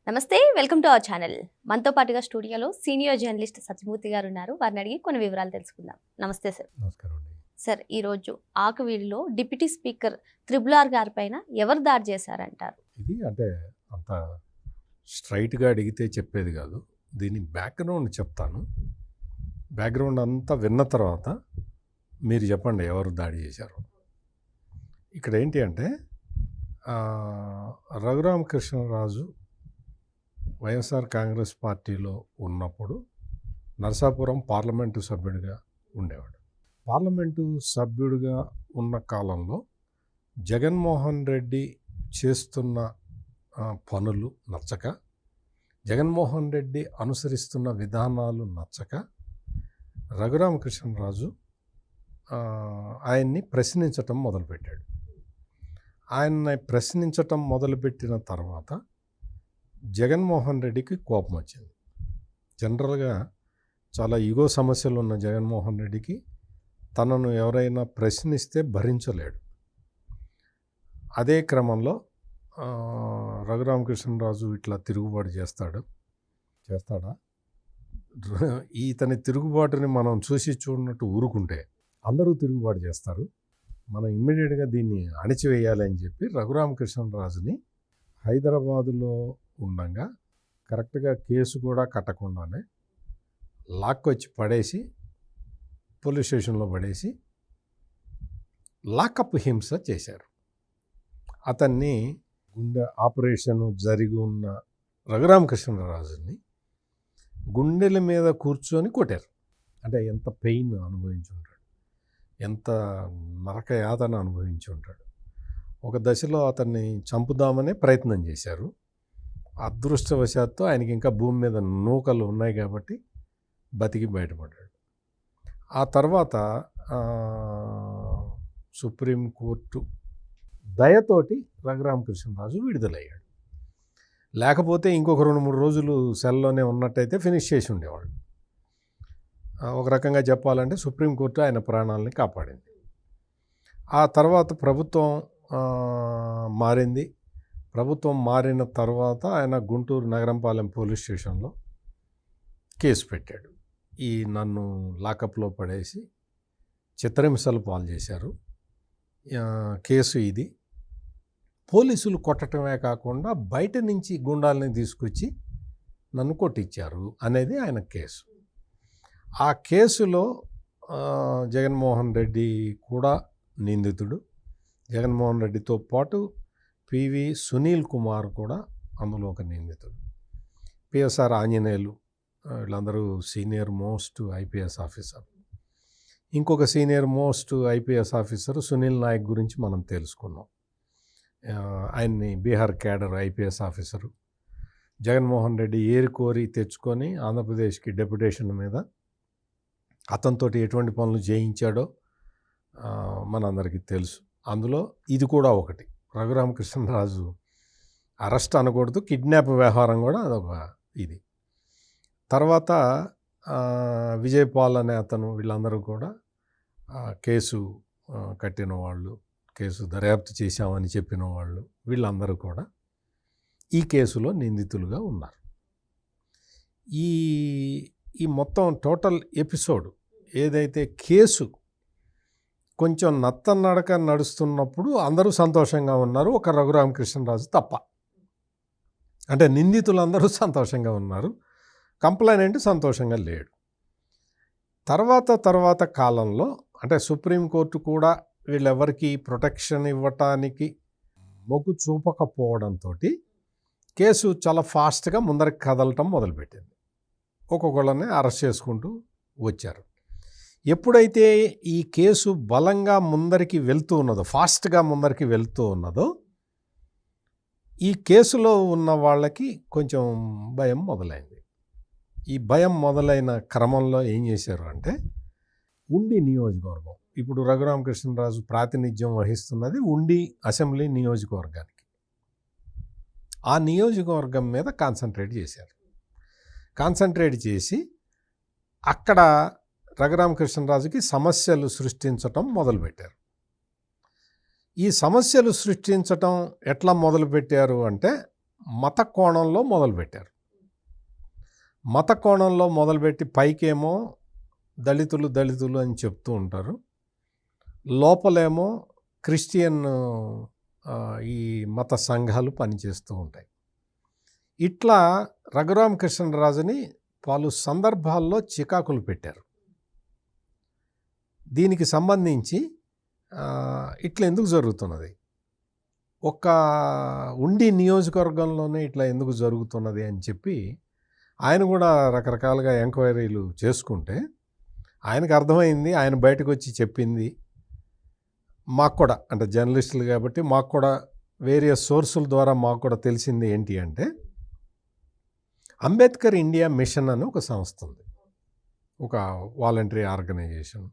నమస్తే, welcome to our channel. మనతో పాటుగా స్టూడియోలో సీనియర్ జర్నలిస్ట్ సత్యమూర్తి గారు ఉన్నారు. వారిని అడిగి కొన్ని వివరాలు తెలుసుకుందాం. నమస్తే సార్. నమస్కారం అండి. సార్, ఈరోజు ఆకువీడిలో డిప్యూటీ స్పీకర్ త్రిబుల్ గారి పైన ఎవరు దాడి చేశారంటారు? ఇది అంటే అంత స్ట్రైట్గా అడిగితే చెప్పేది కాదు. దీని బ్యాక్గ్రౌండ్ చెప్తాను. బ్యాక్గ్రౌండ్ అంతా విన్న తర్వాత మీరు చెప్పండి ఎవరు దాడి చేశారు. ఇక్కడ ఏంటి అంటే రఘురామకృష్ణరాజు వైఎస్ఆర్ కాంగ్రెస్ పార్టీలో ఉన్నప్పుడు నరసాపురం పార్లమెంటు సభ్యుడిగా ఉండేవాడు. పార్లమెంటు సభ్యుడిగా ఉన్న కాలంలో జగన్మోహన్ రెడ్డి చేస్తున్న పనులు నచ్చక, జగన్మోహన్ రెడ్డి అనుసరిస్తున్న విధానాలు నచ్చక రఘురామకృష్ణరాజు ఆయన్ని ప్రశ్నించటం మొదలుపెట్టాడు. ఆయన్ని ప్రశ్నించటం మొదలుపెట్టిన తర్వాత జగన్మోహన్ రెడ్డికి కోపం వచ్చింది. జనరల్గా చాలా ఈగో సమస్యలు ఉన్న జగన్మోహన్ రెడ్డికి తనను ఎవరైనా ప్రశ్నిస్తే భరించలేడు. అదే క్రమంలో రఘురామకృష్ణరాజు ఇట్లా తిరుగుబాటు చేస్తాడా? ఇతని తిరుగుబాటుని మనం చూడనట్టు ఊరుకుంటే అందరూ తిరుగుబాటు చేస్తారు. మనం ఇమ్మీడియట్గా దీన్ని అణిచివేయాలని చెప్పి రఘురామకృష్ణరాజుని హైదరాబాదులో ఉండగా కరెక్ట్గా కేసు కూడా కట్టకుండానే లాక్కొచ్చి పడేసి పోలీస్ స్టేషన్లో పడేసి లాకప్ హింస చేశారు. అతన్ని గుండె ఆపరేషన్ జరిగి ఉన్న రఘురామకృష్ణరాజుని గుండెల మీద కూర్చొని కొట్టారు. అంటే ఎంత పెయిన్ అనుభవించి ఉంటాడు, ఎంత నరక యాతన అనుభవించి ఉంటాడు. ఒక దశలో అతన్ని చంపుదామనే ప్రయత్నం చేశారు. అదృష్టవశాత్తు ఆయనకి ఇంకా భూమి మీద నూకలు ఉన్నాయి కాబట్టి బతికి బయటపడ్డాడు. ఆ తర్వాత సుప్రీంకోర్టు దయతోటి రఘురామకృష్ణరాజు విడుదలయ్యాడు. లేకపోతే ఇంకొక 2-3 రోజులు సెల్లోనే ఉన్నట్టయితే ఫినిష్ చేసి ఉండేవాళ్ళు. ఒక రకంగా చెప్పాలంటే సుప్రీంకోర్టు ఆయన ప్రాణాలని కాపాడింది. ఆ తర్వాత ప్రభుత్వం మారింది. ప్రభుత్వం మారిన తర్వాత ఆయన గుంటూరు నగరంపాలెం పోలీస్ స్టేషన్లో కేసు పెట్టాడు. నన్ను లాకప్లో పడేసి చిత్రహింసలు పాలు చేశారు. కేసు ఇది. పోలీసులు కొట్టడమే కాకుండా బయట నుంచి గుండాలని తీసుకొచ్చి నన్ను కొట్టించారు అనేది ఆయన కేసు. ఆ కేసులో జగన్మోహన్ రెడ్డి కూడా నిందితుడు. జగన్మోహన్ రెడ్డితో పాటు పివి సునీల్ కుమార్ కూడా అందులో ఒక నిందితుడు. పిఎస్ఆర్ ఆంజనేయులు వీళ్ళందరూ సీనియర్ మోస్ట్ ఐపీఎస్ ఆఫీసర్. ఇంకొక senior most IPS officer Sunil Nayak గురించి మనం తెలుసుకున్నాం. ఆయన్ని Bihar cadre IPS officer. Jaganmohan Reddy ఏరికోరి తెచ్చుకొని ఆంధ్రప్రదేశ్కి డెప్యుటేషన్ మీద అతనితోటి ఎటువంటి పనులు చేయించాడో మనందరికీ తెలుసు. అందులో ఇది కూడా ఒకటి. రఘురామకృష్ణరాజు అరెస్ట్ అనకూడదు, కిడ్నాప్ వ్యవహారం కూడా అదొక ఇది. తర్వాత విజయపాల్ అనే అతను, వీళ్ళందరూ కూడా కేసు కట్టిన వాళ్ళు, కేసు దర్యాప్తు చేశామని చెప్పిన వాళ్ళు, వీళ్ళందరూ కూడా ఈ కేసులో నిందితులుగా ఉన్నారు. ఈ మొత్తం టోటల్ ఎపిసోడ్ ఏదైతే కేసు కొంచెం నత్తనడక నడుస్తున్నప్పుడు అందరూ సంతోషంగా ఉన్నారు, ఒక రఘురామకృష్ణరాజు తప్ప. అంటే నిందితులందరూ సంతోషంగా ఉన్నారు, కంప్లైనెంట్ సంతోషంగా లేడు. తర్వాత కాలంలో అంటే సుప్రీంకోర్టు కూడా వీళ్ళెవరికి ప్రొటెక్షన్ ఇవ్వటానికి మొగ్గు చూపకపోవడంతో కేసు చాలా ఫాస్ట్గా ముందరికి కదలటం మొదలుపెట్టింది. ఒక్కొక్కళ్ళని అరెస్ట్ చేసుకుంటూ వచ్చారు. ఎప్పుడైతే ఈ కేసు బలంగా ముందరికి వెళ్తూ ఉన్నదో, ఫాస్ట్గా ముందరికి వెళ్తూ ఉన్నదో, ఈ కేసులో ఉన్న వాళ్ళకి కొంచెం భయం మొదలైంది. ఈ భయం మొదలైన క్రమంలో ఏం చేశారు అంటే, ఉండి నియోజకవర్గం, ఇప్పుడు రఘురామకృష్ణరాజు ప్రాతినిధ్యం వహిస్తున్నది ఉండి అసెంబ్లీ నియోజకవర్గానికి, ఆ నియోజకవర్గం మీద కాన్సన్ట్రేట్ చేశారు. కాన్సన్ట్రేట్ చేసి అక్కడ రఘురామకృష్ణరాజుకి సమస్యలు సృష్టించటం మొదలుపెట్టారు. ఈ సమస్యలు సృష్టించటం ఎట్లా మొదలుపెట్టారు అంటే, మత కోణంలో మొదలుపెట్టారు. మత కోణంలో మొదలుపెట్టి పైకేమో దళితులు దళితులు అని చెప్తూ ఉంటారు, లోపలేమో క్రిస్టియన్ ఈ మత సంఘాలు పనిచేస్తూ ఉంటాయి. ఇట్లా రఘురామకృష్ణరాజుని పలు సందర్భాల్లో చికాకులు పెట్టారు. దీనికి సంబంధించి ఇట్లా ఎందుకు జరుగుతున్నది, ఒక ఉండి నియోజకవర్గంలోనే ఇట్లా ఎందుకు జరుగుతున్నది అని చెప్పి ఆయన కూడా రకరకాలుగా ఎంక్వైరీలు చేసుకుంటే ఆయనకు అర్థమైంది. ఆయన బయటకు వచ్చి చెప్పింది మాకు కూడా, అంటే జర్నలిస్టులు కాబట్టి మాకు కూడా వేరియస్ సోర్సుల ద్వారా మాకు కూడా తెలిసింది ఏంటి అంటే, అంబేద్కర్ ఇండియా మిషన్ అని ఒక సంస్థ ఉంది, ఒక వాలంటరీ ఆర్గనైజేషన్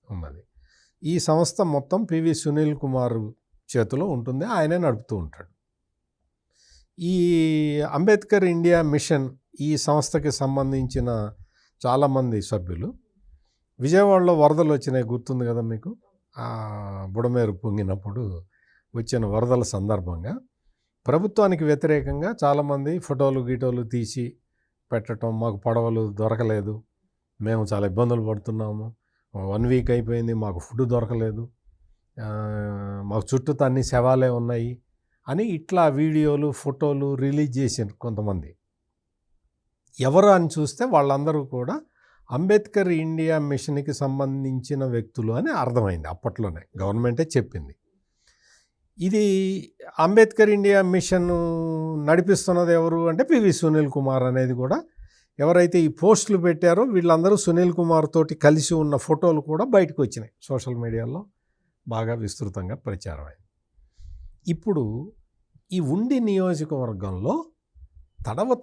ఉన్నది. ఈ సంస్థ మొత్తం పివి సునీల్ కుమార్ చేతిలో ఉంటుంది, ఆయనే నడుపుతూ ఉంటాడు. ఈ అంబేద్కర్ ఇండియా మిషన్ ఈ సంస్థకి సంబంధించిన చాలామంది సభ్యులు విజయవాడలో వరదలు వచ్చినాయి, గుర్తుంది కదా మీకు, బుడమేరు పొంగినప్పుడు వచ్చిన వరదల సందర్భంగా ప్రభుత్వానికి వ్యతిరేకంగా చాలామంది ఫోటోలు గీటోలు తీసి పెట్టడం, మాకు పడవలు దొరకలేదు, మేము చాలా ఇబ్బందులు పడుతున్నాము, 1 వీక్ అయిపోయింది, మాకు ఫుడ్ దొరకలేదు, మాకు చుట్టూ అన్ని శవాలే ఉన్నాయి అని ఇట్లా వీడియోలు ఫోటోలు రిలీజ్ చేసారు కొంతమంది. ఎవరు అని చూస్తే వాళ్ళందరూ కూడా అంబేద్కర్ ఇండియా మిషన్కి సంబంధించిన వ్యక్తులు అని అర్థమైంది. అప్పట్లోనే గవర్నమెంటే చెప్పింది. ఇది అంబేద్కర్ ఇండియా మిషన్ నడిపిస్తున్నది ఎవరు అంటే పివి సునీల్ కుమార్ అనేది కూడా, ఎవరైతే ఈ పోస్టులు పెట్టారో వీళ్ళందరూ సునీల్ కుమార్ తోటి కలిసి ఉన్న ఫోటోలు కూడా బయటకు వచ్చినాయి, సోషల్ మీడియాలో బాగా విస్తృతంగా ప్రచారం అయింది. ఇప్పుడు ఈ ఉండి నియోజకవర్గంలో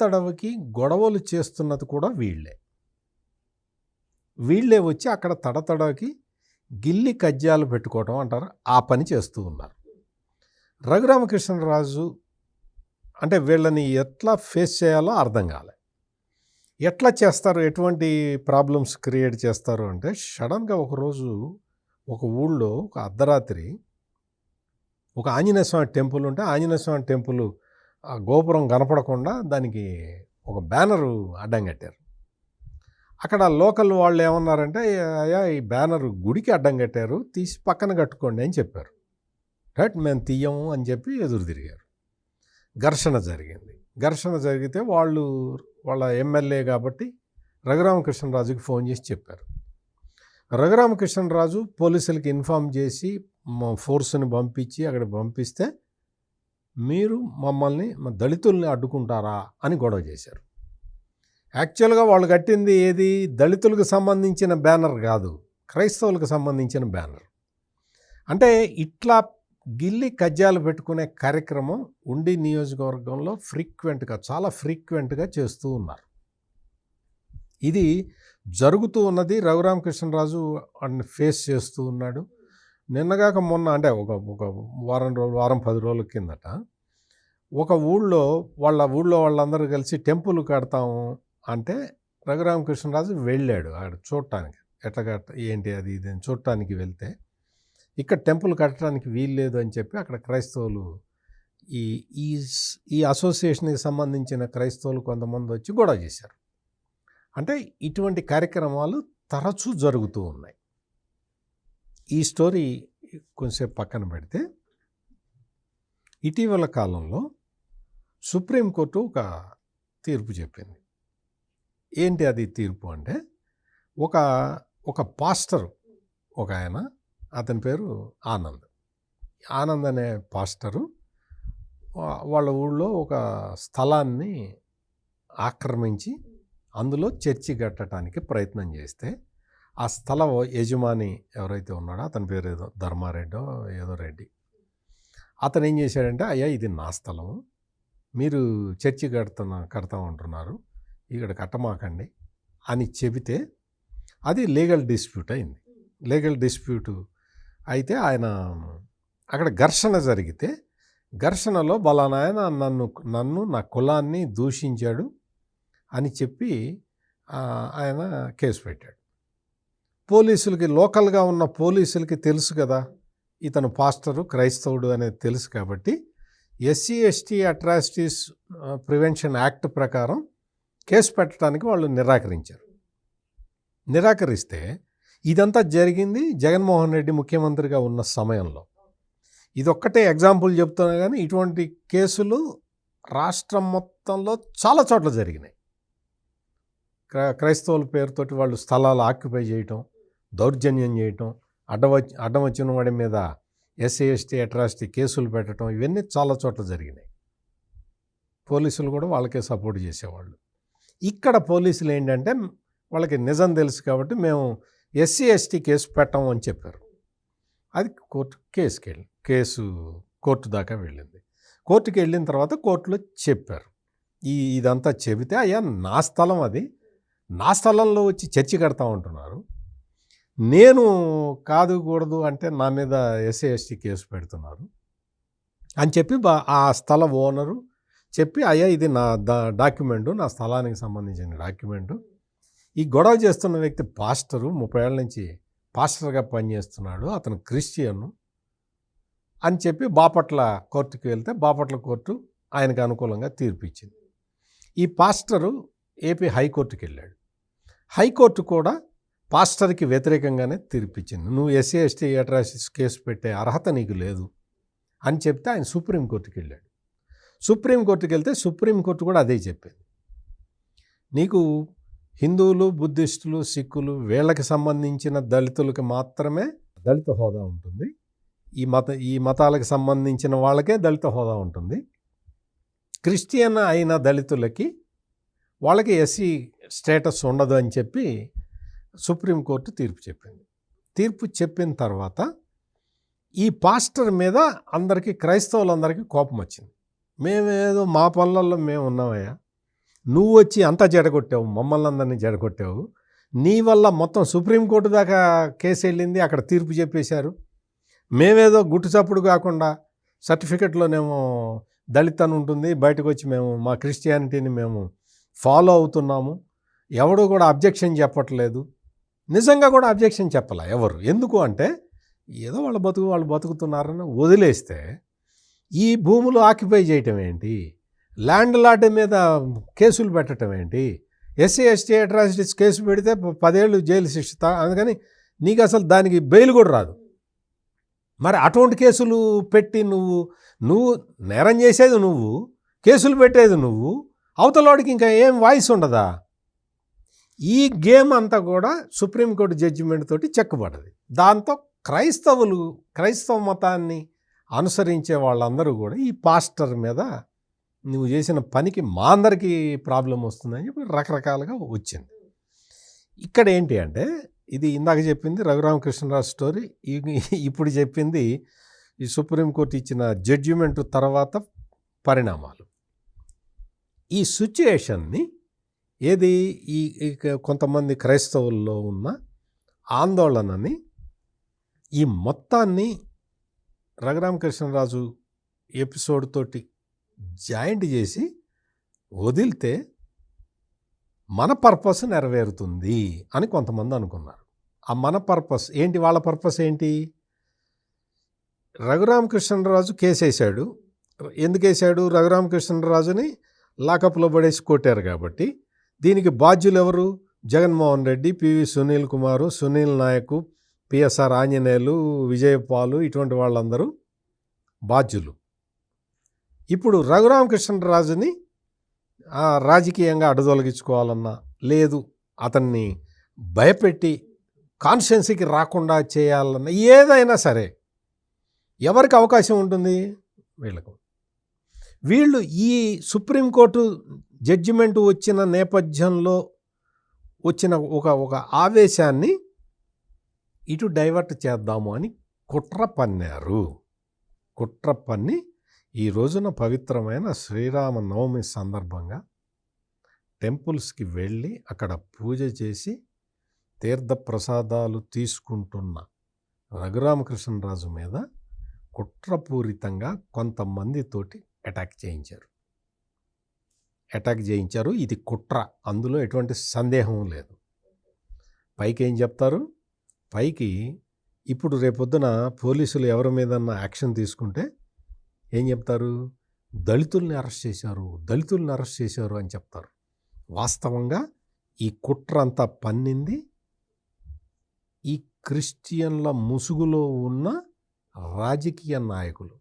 తడవకి గొడవలు చేస్తున్నది కూడా వీళ్ళే వచ్చి అక్కడ తడకి గిల్లి కజ్జాలు పెట్టుకోవటం అంటారు, ఆ పని చేస్తూ ఉన్నారు. రఘురామకృష్ణరాజు అంటే వీళ్ళని ఎట్లా ఫేస్ చేయాలో అర్థం కాలే. ఎట్లా చేస్తారు, ఎటువంటి ప్రాబ్లమ్స్ క్రియేట్ చేస్తారు అంటే, సడన్గా ఒకరోజు ఒక ఊళ్ళో ఒక అర్ధరాత్రి ఒక ఆంజనేయ స్వామి టెంపుల్ ఉంటే, ఆంజనేయ స్వామి టెంపుల్ ఆ గోపురం కనపడకుండా దానికి ఒక బ్యానరు అడ్డం కట్టారు. అక్కడ లోకల్ వాళ్ళు ఏమన్నారంటే, అయ్యా ఈ బ్యానర్ గుడికి అడ్డం కట్టారు, తీసి పక్కన కట్టుకోండి అని చెప్పారు. రైట్, మేము తీయము అని చెప్పి ఎదురు తిరిగారు. ఘర్షణ జరిగింది. ఘర్షణ జరిగితే వాళ్ళ ఎమ్మెల్యే కాబట్టి రఘురామకృష్ణరాజుకి ఫోన్ చేసి చెప్పారు. రఘురామకృష్ణరాజు పోలీసులకి ఇన్ఫామ్ చేసి ఫోర్స్ని పంపించి అక్కడ పంపిస్తే, మీరు మమ్మల్ని దళితుల్ని అడ్డుకుంటారా అని గొడవ చేశారు. యాక్చువల్గా వాళ్ళు కట్టింది ఏది, దళితులకు సంబంధించిన బ్యానర్ కాదు, క్రైస్తవులకు సంబంధించిన బ్యానర్. అంటే ఇట్లా గిల్లి కజ్జాలు పెట్టుకునే కార్యక్రమం ఉండి నియోజకవర్గంలో చాలా ఫ్రీక్వెంట్గా చేస్తూ ఉన్నారు. ఇది జరుగుతూ ఉన్నది. రఘురామకృష్ణరాజు వాడిని ఫేస్ చేస్తూ ఉన్నాడు. నిన్నగాక మొన్న, అంటే ఒక వారం 10 రోజుల కిందట ఒక ఊళ్ళో వాళ్ళందరూ కలిసి టెంపుల్ కడతాము అంటే రఘురామకృష్ణరాజు వెళ్ళాడు అక్కడ చూడటానికి, ఎట్లా ఏంటి అది ఇది అని చూడటానికి వెళ్తే, ఇక్కడ టెంపుల్ కట్టడానికి వీల్లేదు అని చెప్పి అక్కడ క్రైస్తవులు ఈ అసోసియేషన్కి సంబంధించిన క్రైస్తవులు కొంతమంది వచ్చి గొడవ చేశారు. అంటే ఇటువంటి కార్యక్రమాలు తరచూ జరుగుతూ ఉన్నాయి. ఈ స్టోరీ కొంచెంసేపు పక్కన పెడితే, ఇటీవల కాలంలో సుప్రీంకోర్టు ఒక తీర్పు చెప్పింది. ఏంటి అది తీర్పు అంటే, ఒక పాస్టర్, ఒక ఆయన, అతని పేరు ఆనంద్ అనే పాస్టరు వాళ్ళ ఊళ్ళో ఒక స్థలాన్ని ఆక్రమించి అందులో చర్చి కట్టడానికి ప్రయత్నం చేస్తే, ఆ స్థల యజమాని ఎవరైతే ఉన్నాడో అతని పేరు ఏదో ధర్మారెడ్డో ఏదో రెడ్డి, అతను ఏం చేశాడంటే, అయ్యా ఇది నా స్థలము, మీరు చర్చి కడతా ఉంటున్నారు, ఇక్కడ కట్టమాకండి అని చెబితే అది లీగల్ డిస్ప్యూట్ అయింది. లీగల్ డిస్ప్యూట్ అయితే ఆయన అక్కడ ఘర్షణ జరిగితే, ఘర్షణలో బలానాయన నన్ను నా కులాన్ని దూషించాడు అని చెప్పి ఆయన కేసు పెట్టాడు. పోలీసులకి, లోకల్గా ఉన్న పోలీసులకి తెలుసు కదా ఇతను పాస్టరు క్రైస్తవుడు అనేది తెలుసు కాబట్టి SC ST atrocities prevention act ప్రకారం కేసు పెట్టడానికి వాళ్ళు నిరాకరిస్తే ఇదంతా జరిగింది జగన్మోహన్ రెడ్డి ముఖ్యమంత్రిగా ఉన్న సమయంలో. ఇదొక్కటే ఎగ్జాంపుల్ చెప్తున్నా కానీ ఇటువంటి కేసులు రాష్ట్రం మొత్తంలో చాలా చోట్ల జరిగినాయి. క్రైస్తవుల పేరుతోటి వాళ్ళు స్థలాలు ఆక్యుపై చేయటం, దౌర్జన్యం చేయటం, అడ్డం వచ్చిన వాడి మీద ఎస్సీ ఎస్టీ అట్రాసిటీ కేసులు పెట్టడం, ఇవన్నీ చాలా చోట్ల జరిగినాయి. పోలీసులు కూడా వాళ్ళకే సపోర్ట్ చేసేవాళ్ళు. ఇక్కడ పోలీసులు ఏంటంటే వాళ్ళకి నిజం తెలుసు కాబట్టి మేము ఎస్సీ ఎస్టీ కేసు పెట్టాము అని చెప్పారు. అది కేసు కోర్టు దాకా వెళ్ళింది. కోర్టుకి వెళ్ళిన తర్వాత కోర్టులో చెప్పారు. ఇదంతా చెబితే అయ్యా నా స్థలం, అది నా స్థలంలో వచ్చి చర్చి కడతా ఉంటున్నారు, నేను కాదుకూడదు అంటే నా మీద ఎస్సీ ఎస్టీ కేసు పెడుతున్నారు అని చెప్పి ఆ స్థల ఓనరు చెప్పి అయ్యా ఇది నా డాక్యుమెంటు, నా స్థలానికి సంబంధించిన డాక్యుమెంటు, ఈ గొడవ చేస్తున్న వ్యక్తి పాస్టరు, 30 ఏళ్ళ నుంచి పాస్టర్గా పనిచేస్తున్నాడు, అతను క్రిస్టియన్ అని చెప్పి బాపట్ల కోర్టుకి వెళ్తే బాపట్ల కోర్టు ఆయనకు అనుకూలంగా తీర్పు ఇచ్చింది. ఈ పాస్టరు ఏపీ హైకోర్టుకి వెళ్ళాడు. హైకోర్టు కూడా పాస్టర్కి వ్యతిరేకంగానే తీర్పిచ్చింది. నువ్వు ఎస్సీ ఎస్టీ అట్రాసిటీస్ కేసు పెట్టే అర్హత నీకు లేదు అని చెప్తే ఆయన సుప్రీంకోర్టుకి వెళ్ళాడు. సుప్రీంకోర్టుకి వెళ్తే సుప్రీంకోర్టు కూడా అదే చెప్పింది. నీకు హిందువులు, బుద్ధిస్టులు, సిక్కులు వీళ్ళకి సంబంధించిన దళితులకు మాత్రమే దళిత హోదా ఉంటుంది. ఈ మతాలకు సంబంధించిన వాళ్ళకే దళిత హోదా ఉంటుంది. క్రిస్టియన్ అయిన దళితులకి వాళ్ళకి ఎస్సీ స్టేటస్ ఉండదు అని చెప్పి సుప్రీంకోర్టు తీర్పు చెప్పింది. తీర్పు చెప్పిన తర్వాత ఈ పాస్టర్ మీద అందరికీ, క్రైస్తవులందరికీ కోపం వచ్చింది. మేమేదో మా పనులలో మేము ఉన్నామయ్యా, నువ్వు వచ్చి అంతా జడగొట్టావు, మమ్మల్ని అందరినీ జడగొట్టావు, నీ వల్ల మొత్తం సుప్రీంకోర్టు దాకా కేసు వెళ్ళింది, అక్కడ తీర్పు చెప్పేశారు. మేమేదో గుట్టు చప్పుడు కాకుండా సర్టిఫికెట్లోనేమో దళిత్ అని ఉంటుంది, బయటకు వచ్చి మేము మా క్రిస్టియానిటీని మేము ఫాలో అవుతున్నాము, ఎవడు కూడా అబ్జెక్షన్ చెప్పట్లేదు. నిజంగా కూడా అబ్జెక్షన్ చెప్పాల ఎవరు. ఎందుకు అంటే ఏదో వాళ్ళు బతుకుతున్నారని వదిలేస్తే ఈ భూములు ఆక్యుపై చేయటం ఏంటి, ల్యాండ్ లాట్ మీద కేసులు పెట్టడం ఏంటి, ఎస్సీ ఎస్టీ అట్రాసిటీస్ కేసు పెడితే 10 ఏళ్ళు జైలు శిక్ష, అందుకని నీకు అసలు దానికి బెయిల్ కూడా రాదు. మరి అటువంటి కేసులు పెట్టి నువ్వు నేరం చేసేది నువ్వు, కేసులు పెట్టేది నువ్వు, అవతలవాడికి ఇంకా ఏం వాయిస్ ఉండదా? ఈ గేమ్ అంతా కూడా సుప్రీంకోర్టు జడ్జిమెంట్ తోటి చెక్కబడ్డది. దాంతో క్రైస్తవ మతాన్ని అనుసరించే వాళ్ళందరూ కూడా ఈ పాస్టర్ మీద నువ్వు చేసిన పనికి మా అందరికీ ప్రాబ్లం వస్తుందని చెప్పి రకరకాలుగా వచ్చింది. ఇక్కడ ఏంటి అంటే ఇది ఇందాక చెప్పింది రఘురామకృష్ణరాజు స్టోరీ, ఇప్పుడు చెప్పింది ఈ సుప్రీంకోర్టు ఇచ్చిన జడ్జిమెంట్ తర్వాత పరిణామాలు. ఈ సిచ్యుయేషన్ని ఈ కొంతమంది క్రైస్తవుల్లో ఉన్న ఆందోళనని, ఈ మొత్తాన్ని రఘురామకృష్ణరాజు ఎపిసోడ్ తోటి జాయింట్ చేసి వదిలితే మన పర్పస్ నెరవేరుతుంది అని కొంతమంది అనుకున్నారు. ఆ మన పర్పస్ ఏంటి? వాళ్ళ పర్పస్ ఏంటి? రఘురామకృష్ణరాజు కేసు వేశాడు. ఎందుకు వేశాడు? రఘురామకృష్ణరాజుని లాకప్లో పడేసి కొట్టారు కాబట్టి. దీనికి బాధ్యులు ఎవరు? జగన్మోహన్ రెడ్డి, పివి సునీల్ కుమారు, సునీల్ నాయకు, పిఎస్ఆర్ ఆంజనేయులు, విజయపాలు, ఇటువంటి వాళ్ళందరూ బాధ్యులు. ఇప్పుడు రఘురామకృష్ణరాజుని రాజకీయంగా అడ్డుతొలగించుకోవాలన్నా, లేదు అతన్ని భయపెట్టి కాన్స్టిట్యున్సీకి రాకుండా చేయాలన్నా, ఏదైనా సరే ఎవరికి అవకాశం ఉంటుంది? వీళ్ళకు. వీళ్ళు ఈ సుప్రీంకోర్టు జడ్జిమెంట్ వచ్చిన నేపథ్యంలో వచ్చిన ఒక ఆవేశాన్ని ఇటు డైవర్ట్ చేద్దాము అని కుట్ర పన్నారు. కుట్ర పన్ని ఈ రోజున పవిత్రమైన శ్రీరామనవమి సందర్భంగా టెంపుల్స్కి వెళ్ళి అక్కడ పూజ చేసి తీర్థ ప్రసాదాలు తీసుకుంటున్న రఘురామకృష్ణరాజు మీద కుట్రపూరితంగా కొంతమందితోటి అటాక్ చేయించారు. ఇది కుట్ర, అందులో ఎటువంటి సందేహం లేదు. పైకి ఏం చెప్తారు? పైకి ఇప్పుడు రేపొద్దున పోలీసులు ఎవరి మీదన్నా యాక్షన్ తీసుకుంటే ఏం చెప్తారు? దళితుల్ని అరెస్ట్ చేశారు, దళితుల్ని అరెస్ట్ చేశారు అని చెప్తారు. వాస్తవంగా ఈ కుట్ర అంతా పన్నింది ఈ క్రిస్టియన్ల ముసుగులో ఉన్న రాజకీయ నాయకులు.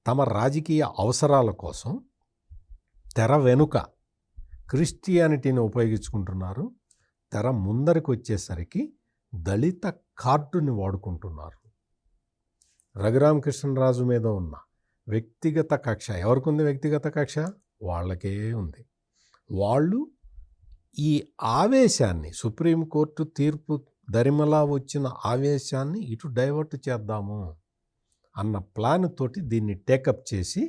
తమ రాజకీయ అవసరాల కోసం తెర వెనుక క్రిస్టియానిటీని ఉపయోగించుకుంటున్నారు. తెర ముందరికి వచ్చేసరికి దళిత కార్డుని వాడుకుంటున్నారు. రఘురామకృష్ణరాజు మీద ఉన్న వ్యక్తిగత కక్ష ఎవరికి ఉంది? వ్యక్తిగత కక్ష వాళ్ళకే ఉంది. వాళ్ళు ఈ ఆవేశాన్ని, సుప్రీంకోర్టు తీర్పు దరిమలా వచ్చిన ఆవేశాన్ని ఇటు డైవర్ట్ చేద్దాము అన్న ప్లాన్ తోటి దీన్ని టేకప్ చేసి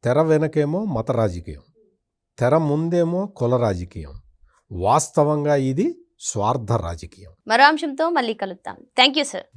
తెర వెనకేమో మత రాజకీయం, తెర ముందేమో కుల రాజకీయం. వాస్తవంగా ఇది స్వార్థ రాజకీయం. మరో అంశంతో మళ్ళీ కలుద్దాం. Thank you sir.